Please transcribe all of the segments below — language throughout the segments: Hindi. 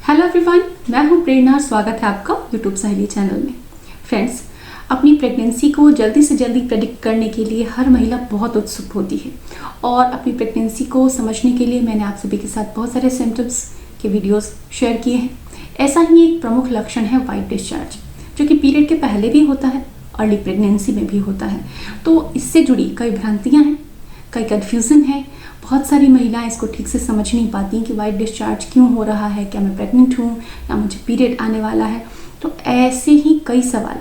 हेलो एवरीवन, मैं हूं प्रेरणा। स्वागत है आपका यूट्यूब सहेली चैनल में। फ्रेंड्स, अपनी प्रेगनेंसी को जल्दी से जल्दी प्रेडिक्ट करने के लिए हर महिला बहुत उत्सुक होती है और अपनी प्रेगनेंसी को समझने के लिए मैंने आप सभी के साथ बहुत सारे सिम्टम्स के वीडियोस शेयर किए हैं। ऐसा ही एक प्रमुख लक्षण है वाइट डिस्चार्ज, जो कि पीरियड के पहले भी होता है, अर्ली प्रेगनेंसी में भी होता है। तो इससे जुड़ी कई भ्रांतियाँ हैं, कई कन्फ्यूज़न है। बहुत सारी महिलाएं इसको ठीक से समझ नहीं पाती कि वाइट डिस्चार्ज क्यों हो रहा है, क्या मैं प्रेग्नेंट हूँ या मुझे पीरियड आने वाला है। तो ऐसे ही कई सवाल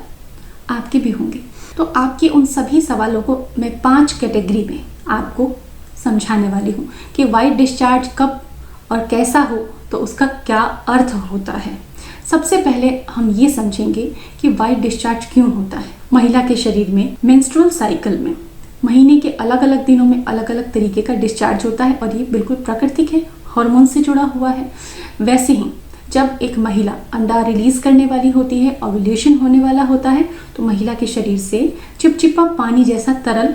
आपके भी होंगे। तो आपके उन सभी सवालों को मैं 5 कैटेगरी में आपको समझाने वाली हूँ कि वाइट डिस्चार्ज कब और कैसा हो, तो उसका क्या अर्थ होता है। सबसे पहले हम ये समझेंगे कि वाइट डिस्चार्ज क्यों होता है। महिला के शरीर में मेंस्ट्रुअल साइकिल में महीने के अलग अलग दिनों में अलग अलग तरीके का डिस्चार्ज होता है और ये बिल्कुल प्राकृतिक है, हार्मोन से जुड़ा हुआ है। वैसे ही जब एक महिला अंडा रिलीज करने वाली होती है, ओव्यूलेशन होने वाला होता है, तो महिला के शरीर से चिपचिपा पानी जैसा तरल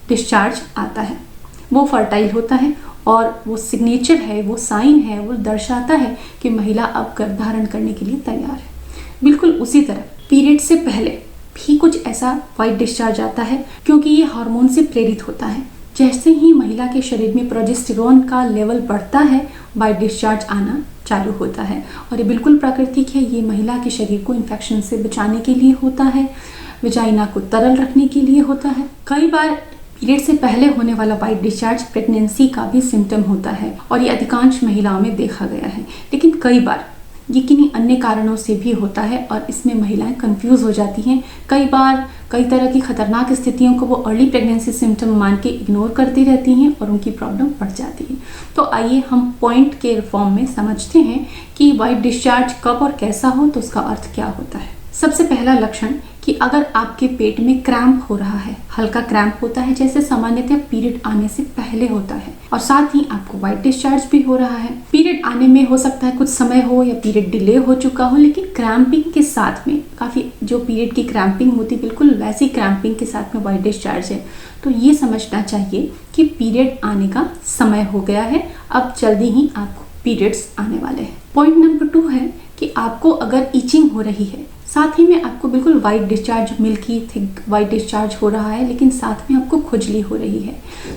डिस्चार्ज आता है। वो फर्टाइल होता है और वो सिग्नेचर है, वो साइन है, वो दर्शाता है कि महिला अब गर्भ धारण करने के लिए तैयार है। बिल्कुल उसी तरह पीरियड से पहले भी कुछ ऐसा वाइट डिस्चार्ज आता है, क्योंकि ये हार्मोन से प्रेरित होता है। जैसे ही महिला के शरीर में प्रोजेस्टेरोन का लेवल बढ़ता है, वाइट डिस्चार्ज आना चालू होता है और ये बिल्कुल प्राकृतिक है। ये महिला के शरीर को इन्फेक्शन से बचाने के लिए होता है, वजाइना को तरल रखने के लिए होता है। कई बार पीरियड से पहले होने वाला वाइट डिस्चार्ज प्रेगनेंसी का भी सिम्टम होता है और ये अधिकांश महिलाओं में देखा गया है, लेकिन कई बार ये किन्हीं अन्य कारणों से भी होता है और इसमें महिलाएं कंफ्यूज हो जाती हैं। कई बार कई तरह की खतरनाक स्थितियों को वो अर्ली प्रेगनेंसी सिम्टम मान के इग्नोर करती रहती हैं और उनकी प्रॉब्लम बढ़ जाती है। तो आइए हम पॉइंट के फॉर्म में समझते हैं कि वाइट डिस्चार्ज कब और कैसा हो, तो उसका अर्थ क्या होता है। सबसे पहला लक्षण कि अगर आपके पेट में क्रैम्प हो रहा है, हल्का क्रैम्प होता है जैसे सामान्यतः पीरियड आने से पहले होता है, और साथ ही आपको वाइट डिस्चार्ज भी हो रहा है। पीरियड आने में हो सकता है कुछ समय हो या पीरियड डिले हो चुका हो, लेकिन क्रैम्पिंग के साथ में काफ़ी जो पीरियड की क्रैम्पिंग होती बिल्कुल वैसी क्रैम्पिंग के साथ में वाइट डिस्चार्ज है, तो ये समझना चाहिए कि पीरियड आने का समय हो गया है, अब जल्दी ही आपको पीरियड्स आने वाले हैं। पॉइंट नंबर 2 है कि आपको अगर ईचिंग हो रही है, साथ ही में आपको बिल्कुल white discharge, milky thick white discharge हो रहा है, लेकिन साथ में आपको खुजली हो रही है,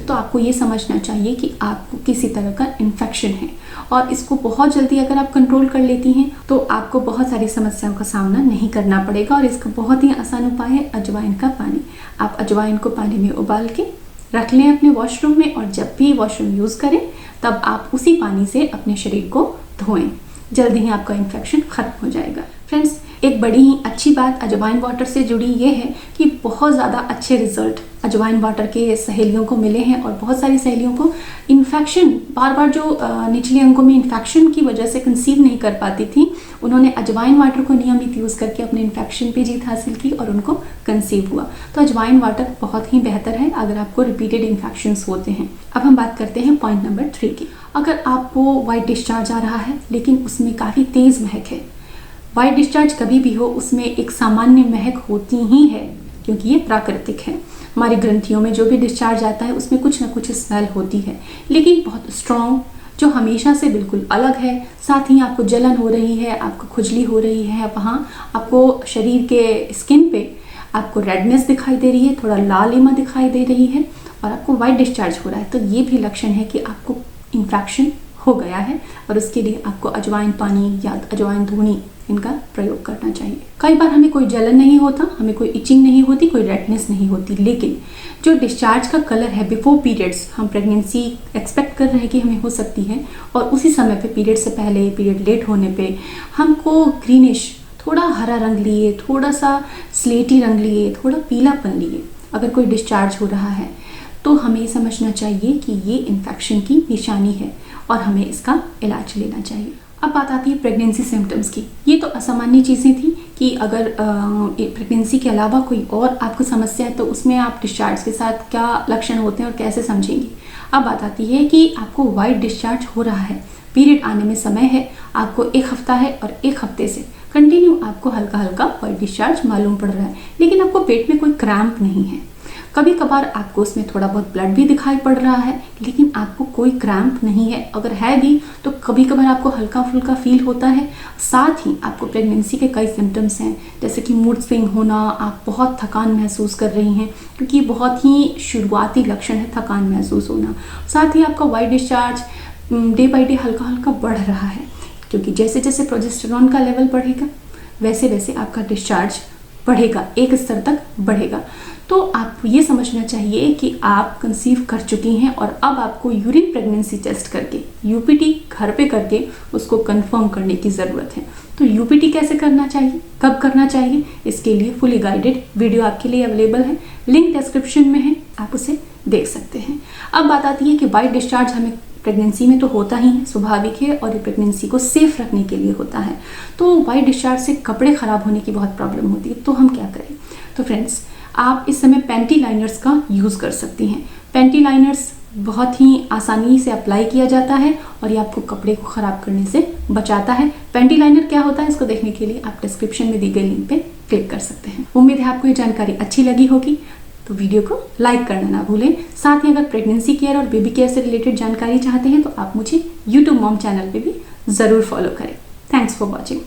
तो आपको ये समझना चाहिए कि आपको किसी तरह का इन्फेक्शन है और इसको बहुत जल्दी अगर आप कंट्रोल कर लेती हैं तो आपको बहुत सारी समस्याओं का सामना नहीं करना पड़ेगा। और इसका बहुत ही आसान उपाय है अजवाइन का पानी। आप अजवाइन को पानी में उबाल के रख लें अपने वॉशरूम में, और जब भी वॉशरूम यूज़ करें तब आप उसी पानी से अपने शरीर को धोएं। जल्दी ही आपका इन्फेक्शन खत्म हो जाएगा। फ्रेंड्स, एक बड़ी ही अच्छी बात अजवाइन वाटर से जुड़ी ये है कि बहुत ज़्यादा अच्छे रिजल्ट अजवाइन वाटर के सहेलियों को मिले हैं और बहुत सारी सहेलियों को इन्फेक्शन, बार बार जो निचले अंगों में इन्फेक्शन की वजह से कंसीव नहीं कर पाती थी, उन्होंने अजवाइन वाटर को नियमित यूज़ करके अपने इन्फेक्शन पे जीत हासिल की और उनको कंसीव हुआ। तो अजवाइन वाटर बहुत ही बेहतर है अगर आपको रिपीटेड इन्फेक्शंस होते हैं। अब हम बात करते हैं पॉइंट नंबर 3 की। अगर आपको वाइट डिस्चार्ज आ रहा है लेकिन उसमें काफ़ी तेज़ महक है, वाइट डिस्चार्ज कभी भी हो उसमें एक सामान्य महक होती ही है, क्योंकि ये प्राकृतिक है। हमारी ग्रंथियों में जो भी डिस्चार्ज आता है उसमें कुछ ना कुछ स्मेल होती है, लेकिन बहुत स्ट्रॉन्ग, जो हमेशा से बिल्कुल अलग है। साथ ही आपको जलन हो रही है, आपको खुजली हो रही है, वहाँ आपको शरीर के स्किन पे आपको रेडनेस दिखाई दे रही है, थोड़ा लालिमा दिखाई दे रही है और आपको वाइट डिस्चार्ज हो रहा है, तो ये भी लक्षण है कि आपको इन्फेक्शन हो गया है और उसके लिए आपको अजवाइन पानी या अजवाइन धूनी इनका प्रयोग करना चाहिए। कई बार हमें कोई जलन नहीं होता, हमें कोई इचिंग नहीं होती, कोई रेडनेस नहीं होती, लेकिन जो डिस्चार्ज का कलर है बिफोर पीरियड्स, हम प्रेगनेंसी एक्सपेक्ट कर रहे हैं कि हमें हो सकती है और उसी समय पे पीरियड से पहले, पीरियड लेट होने पे हमको ग्रीनिश, थोड़ा हरा रंग लिए, थोड़ा सा स्लेटी रंग लिए, थोड़ा पीलापन लिए अगर कोई डिस्चार्ज हो रहा है, तो हमें समझना चाहिए कि ये इन्फेक्शन की निशानी है और हमें इसका इलाज लेना चाहिए। अब बात आती है प्रेगनेंसी सिम्टम्स की। ये तो असामान्य चीज़ें थी कि अगर प्रेगनेंसी के अलावा कोई और आपको समस्या है तो उसमें आप डिस्चार्ज के साथ क्या लक्षण होते हैं और कैसे समझेंगी। अब बात आती है कि आपको वाइट डिस्चार्ज हो रहा है, पीरियड आने में समय है, आपको 1 हफ्ता है और 1 हफ्ते से कंटिन्यू आपको हल्का हल्का वाइट डिस्चार्ज मालूम पड़ रहा है, लेकिन आपको पेट में कोई क्रैम्प नहीं है। कभी कभार आपको उसमें थोड़ा बहुत ब्लड भी दिखाई पड़ रहा है, लेकिन आपको कोई क्रैम्प नहीं है। अगर है भी तो कभी कभार आपको हल्का फुल्का फील होता है। साथ ही आपको प्रेगनेंसी के कई सिम्टम्स हैं, जैसे कि मूड स्विंग होना, आप बहुत थकान महसूस कर रही हैं, क्योंकि बहुत ही शुरुआती लक्षण है थकान महसूस होना। साथ ही आपका white discharge day by day हल्का हल्का बढ़ रहा है, क्योंकि जैसे जैसे प्रोजेस्टेरॉन का लेवल बढ़ेगा वैसे वैसे आपका डिस्चार्ज बढ़ेगा, एक स्तर तक बढ़ेगा। तो आपको ये समझना चाहिए कि आप कंसीव कर चुकी हैं और अब आपको यूरिन प्रेगनेंसी टेस्ट करके, यूपीटी घर पे करके उसको कंफर्म करने की ज़रूरत है। तो यूपीटी कैसे करना चाहिए, कब करना चाहिए, इसके लिए फुली गाइडेड वीडियो आपके लिए अवेलेबल है, लिंक डिस्क्रिप्शन में है, आप उसे देख सकते हैं। अब बात आती है कि वाइट डिस्चार्ज हमें प्रेगनेंसी में तो होता ही है, स्वाभाविक है, और ये प्रेगनेंसी को सेफ रखने के लिए होता है। तो वाइट डिस्चार्ज से कपड़े ख़राब होने की बहुत प्रॉब्लम होती है, तो हम क्या करें। तो फ्रेंड्स, आप इस समय पैंटी लाइनर्स का यूज़ कर सकती हैं। पैंटी लाइनर्स बहुत ही आसानी से अप्लाई किया जाता है और ये आपको कपड़े को ख़राब करने से बचाता है। पैंटी लाइनर क्या होता है, इसको देखने के लिए आप डिस्क्रिप्शन में दी गई लिंक पे क्लिक कर सकते हैं। उम्मीद है आपको ये जानकारी अच्छी लगी होगी, तो वीडियो को लाइक करना ना भूलें। साथ ही अगर प्रेगनेंसी केयर और बेबी केयर से रिलेटेड जानकारी चाहते हैं तो आप मुझे यूट्यूब मॉम चैनल पे भी ज़रूर फॉलो करें। Thanks for watching.